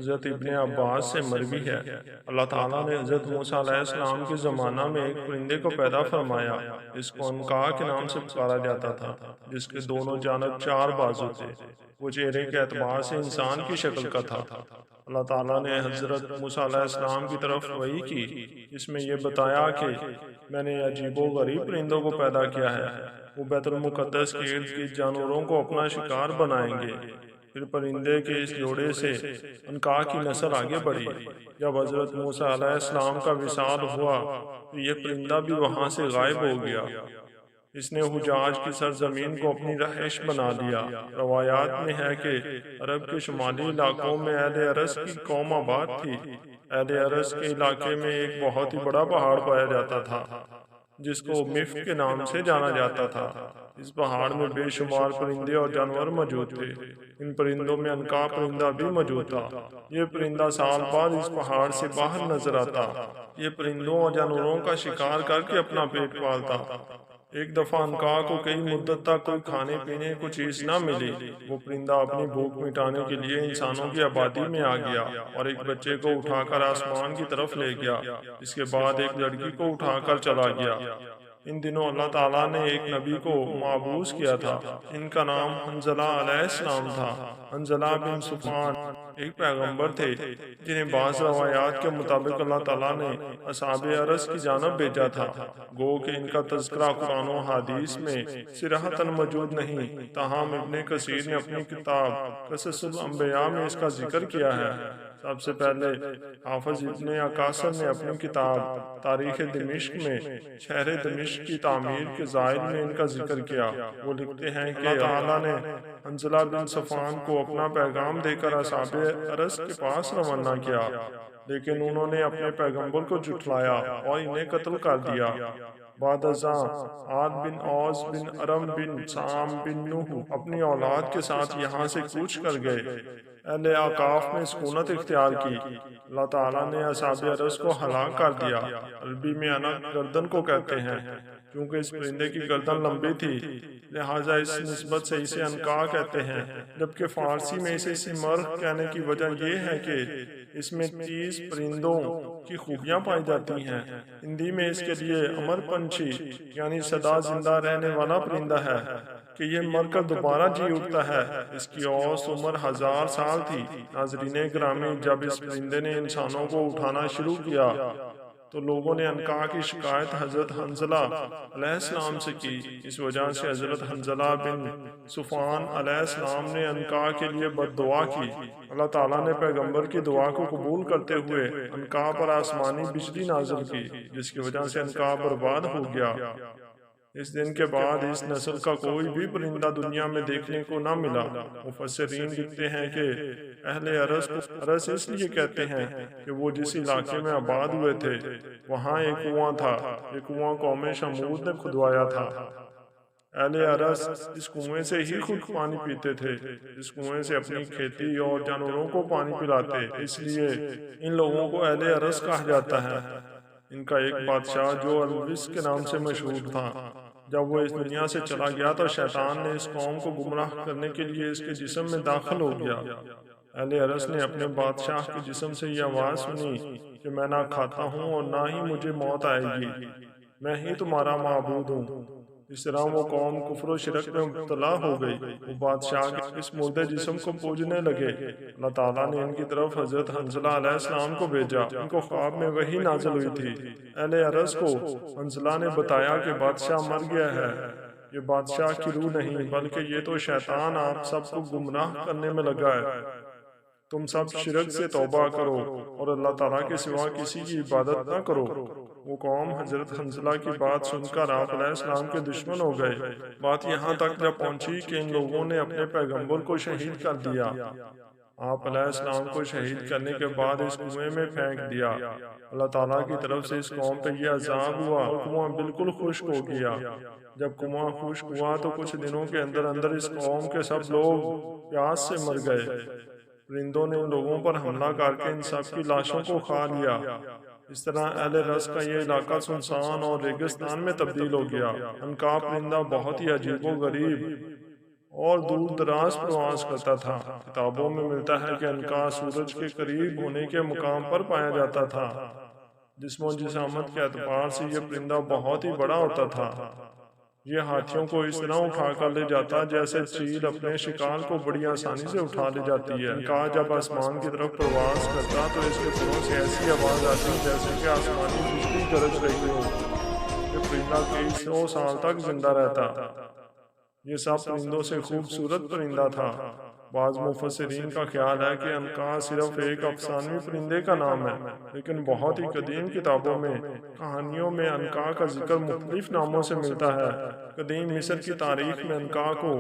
حضرت ابن عباس سے مروی ہے، اللہ تعالیٰ نے حضرت موسیٰ علیہ السلام کے زمانہ میں ایک پرندے کو پیدا فرمایا، اس کو عنقا کے نام سے پکارا جاتا تھا، جس کے دونوں جانب 4 بازو تھے، وہ چہرے کے اعتبار سے انسان کی شکل کا تھا۔ اللہ تعالیٰ نے حضرت موسیٰ علیہ السلام کی طرف وحی کی، اس میں یہ بتایا کہ میں نے عجیب و غریب پرندوں کو پیدا کیا ہے، وہ بیت المقدس کے ارد گرد جانوروں کو اپنا شکار بنائیں گے۔ پھر پرندے کے اس جوڑے سے عنقا کی نسل آگے بڑھی۔ جب حضرت موسیٰ علیہ السلام کا وصال ہوا تو یہ پرندہ بھی وہاں سے غائب ہو گیا۔ اس نے حجاج کی سرزمین کو اپنی رہائش بنا لیا۔ روایات میں ہے کہ عرب کے شمالی علاقوں میں اہل ارس کی قوم آباد تھی۔ اہل ارس کے علاقے میں ایک بہت ہی بڑا پہاڑ پایا جاتا تھا جس کو مفت کے نام سے جانا جاتا تھا۔ اس پہاڑ میں بے شمار پرندے اور جانور موجود تھے۔ ان پرندوں میں عنقا پرندہ بھی موجود تھا۔ یہ پرندہ سال بعد اس پہاڑ سے باہر نظر آتا۔ یہ پرندوں اور جانوروں کا شکار کر کے اپنا پیٹ پالتا۔ ایک دفعہ عنقا کو کئی مدت تک کوئی کھانے پینے کو چیز نہ ملی۔ وہ پرندہ اپنی بھوک مٹانے کے لیے انسانوں کی آبادی میں آ گیا اور ایک بچے کو اٹھا کر آسمان کی طرف لے گیا۔ اس کے بعد ایک لڑکی کو اٹھا کر چلا گیا۔ ان دنوں اللہ تعالیٰ نے ایک نبی کو مبعوث کیا تھا، ان کا نام حنظلہ علیہ السلام تھا۔ حنظلہ بن صفوان ایک پیغمبر تھے جنہیں بعض روایات کے مطابق اللہ تعالیٰ نے اصحاب ارس کی جانب بھیجا تھا۔ گو کہ ان کا تذکرہ قرآن و حدیث میں صراحتاً موجود نہیں، تاہم ابن کثیر نے اپنی کتاب قصص الانبیاء میں اس کا ذکر کیا ہے۔ سب سے پہلے حافظ ابن عکاثر نے اپنی کتاب تاریخ دمشق میں شہر دمشق کی تعمیر کے زائد میں ان کا ذکر کیا۔ وہ لکھتے ہیں کہ اللہ تعالیٰ نے حنظلہ بن صفوان کو اپنا پیغام دے کر اصحاب ارس کے پاس روانہ کیا، لیکن انہوں نے اپنے پیغمبر کو جھٹلایا اور انہیں قتل کر دیا۔ بعد ازاں عاد بن اوس بن ارم بن سام بن نوح اپنی اولاد کے ساتھ یہاں سے کوچ کر گئے۔ اہل اعقاف نے سکونت اختیار کی۔ اللہ تعالیٰ نے اصحاب ارس کو ہلاک کر دیا۔ عربی میں عنق گردن کو کہتے ہیں، کیونکہ اس پرندے کی گردن لمبی تھی، لہٰذا اس نسبت سے اسے عنقا کہتے ہیں، جبکہ فارسی میں اسے سمرغ کہنے کی وجہ یہ ہے کہ اس میں 30 پرندوں کی خوبیاں پائی جاتی ہیں۔ ہندی میں اس کے لیے امر پنچھی یعنی سدا زندہ رہنے والا پرندہ ہے کہ یہ مر کر دوبارہ جی اٹھتا ہے۔ اس کی اوسط عمر 1000 سال تھی۔ ناظرین گرامی، جب اس پرندے نے انسانوں کو اٹھانا شروع کیا تو لوگوں نے عنقا کی شکایت حضرت حنظلہ علیہ السلام سے کی۔ اس وجہ سے حضرت حنظلہ بن صفوان علیہ السلام نے عنقا کے لیے بد دعا کی۔ اللہ تعالیٰ نے پیغمبر کی دعا کو قبول کرتے ہوئے عنقا پر آسمانی بجلی نازل کی، جس کی وجہ سے عنقا برباد ہو گیا۔ اس دن کے بعد اس نسل کا کوئی بھی پرندہ دنیا میں دیکھنے کو نہ ملا۔ مفسرین لکھتے ہیں کہ اہل ارس کو ارس اس لیے کہتے ہیں کہ وہ جس علاقے میں آباد ہوئے تھے وہاں ایک کنواں تھا۔ یہ کنواں قوم شمود نے کھدوایا تھا۔ اہل ارس اس کنویں سے ہی خود پانی پیتے تھے، اس کنویں سے اپنی کھیتی اور جانوروں کو پانی پلاتے، اس لیے ان لوگوں کو اہل ارس کہا جاتا ہے۔ ان کا ایک بادشاہ جو الوس کے نام سے مشہور تھا، جب وہ اس دنیا سے چلا گیا تو شیطان نے اس قوم کو گمراہ کرنے کے لیے اس کے جسم میں داخل ہو گیا۔ اہل ارس نے اپنے بادشاہ کے جسم سے یہ آواز سنی کہ میں نہ کھاتا ہوں اور نہ ہی مجھے موت آئے گی، میں ہی تمہارا معبود ہوں۔ اس طرح وہ قوم کفر و شرک میں مبتلا ہو گئی۔ وہ بادشاہ کے اس مردے جسم کو پوجنے لگے۔ اللہ تعالیٰ نے ان کی طرف حضرت حنظلہ علیہ السلام کو بھیجا۔ ان کو خواب میں وحی نازل ہوئی تھی۔ اہل ارس کو حنظلہ نے بتایا کہ بادشاہ مر گیا ہے۔ یہ بادشاہ کی روح نہیں بلکہ یہ تو شیطان آپ سب کو گمراہ کرنے میں لگا ہے۔ تم سب شرک سے توبہ کرو اور اللہ تعالیٰ کے سوا کسی کی عبادت نہ کرو۔ وہ قوم حضرت حنظلہ کی بات سن کر آپ علیہ السلام کے دشمن ہو گئے۔ بات یہاں تک جب پہنچی کہ ان لوگوں نے اپنے پیغمبر کو شہید کر دیا۔ آپ علیہ السلام کو شہید کرنے کے بعد اس کنویں میں پھینک دیا۔ اللہ تعالیٰ کی طرف سے اس قوم پہ یہ عذاب ہوا اور کنواں بالکل خشک ہو گیا۔ جب کنواں خشک ہوا تو کچھ دنوں کے اندر اندر اس قوم کے سب لوگ پیاس سے مر گئے۔ پرندوں نے ان لوگوں پر حملہ کر کے ان سب کی لاشوں کو کھا لیا۔ اس طرح اہل رس کا یہ علاقہ سنسان اور ریگستان میں تبدیل ہو گیا۔ عنقا پرندہ بہت ہی عجیب و غریب اور دور دراز پرواز کرتا تھا۔ کتابوں میں ملتا ہے کہ عنقا سورج کے قریب ہونے کے مقام پر پایا جاتا تھا۔ جسم و جسامت کے اعتبار سے یہ پرندہ بہت ہی بڑا ہوتا تھا۔ یہ ہاتھیوں کو اس طرح اٹھا کر لے جاتا جیسے چیل اپنے شکار کو بڑی آسانی سے اٹھا لے جاتی ہے۔ عنقا جب آسمان کی طرف پرواز کرتا تو اس کے پروں سے ایسی آواز آتی جیسے کہ آسمانی بجلی گرج رہی ہو۔ یہ پرندہ کئی 100 سال تک زندہ رہتا۔ یہ سب پرندوں سے خوبصورت پرندہ تھا۔ بعض مفسرین کا خیال ہے کہ عنقا صرف ایک افسانوی پرندے کا نام ہے، لیکن بہت ہی قدیم کتابوں میں کہانیوں میں عنقا کا ذکر مختلف ناموں سے ملتا ہے۔ قدیم مصر کی تاریخ میں عنقا کو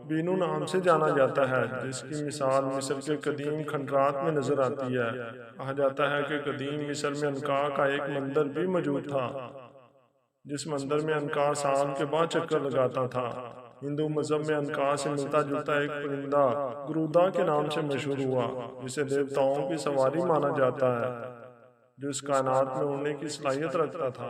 بینو نام سے جانا جاتا ہے، جس کی مثال مصر کے قدیم کھنڈرات میں نظر آتی ہے۔ کہا جاتا ہے کہ قدیم مصر میں عنقا کا ایک مندر بھی موجود تھا، جس مندر میں عنقا سال کے بعد چکر لگاتا تھا۔ ہندو مذہب میں عنقا سے ملتا جلتا ایک پرندہ گرودا کے نام سے مشہور ہوا، جسے دیوتاؤں کی سواری مانا جاتا ہے، جو اس کائنات میں اڑنے کی صلاحیت رکھتا تھا۔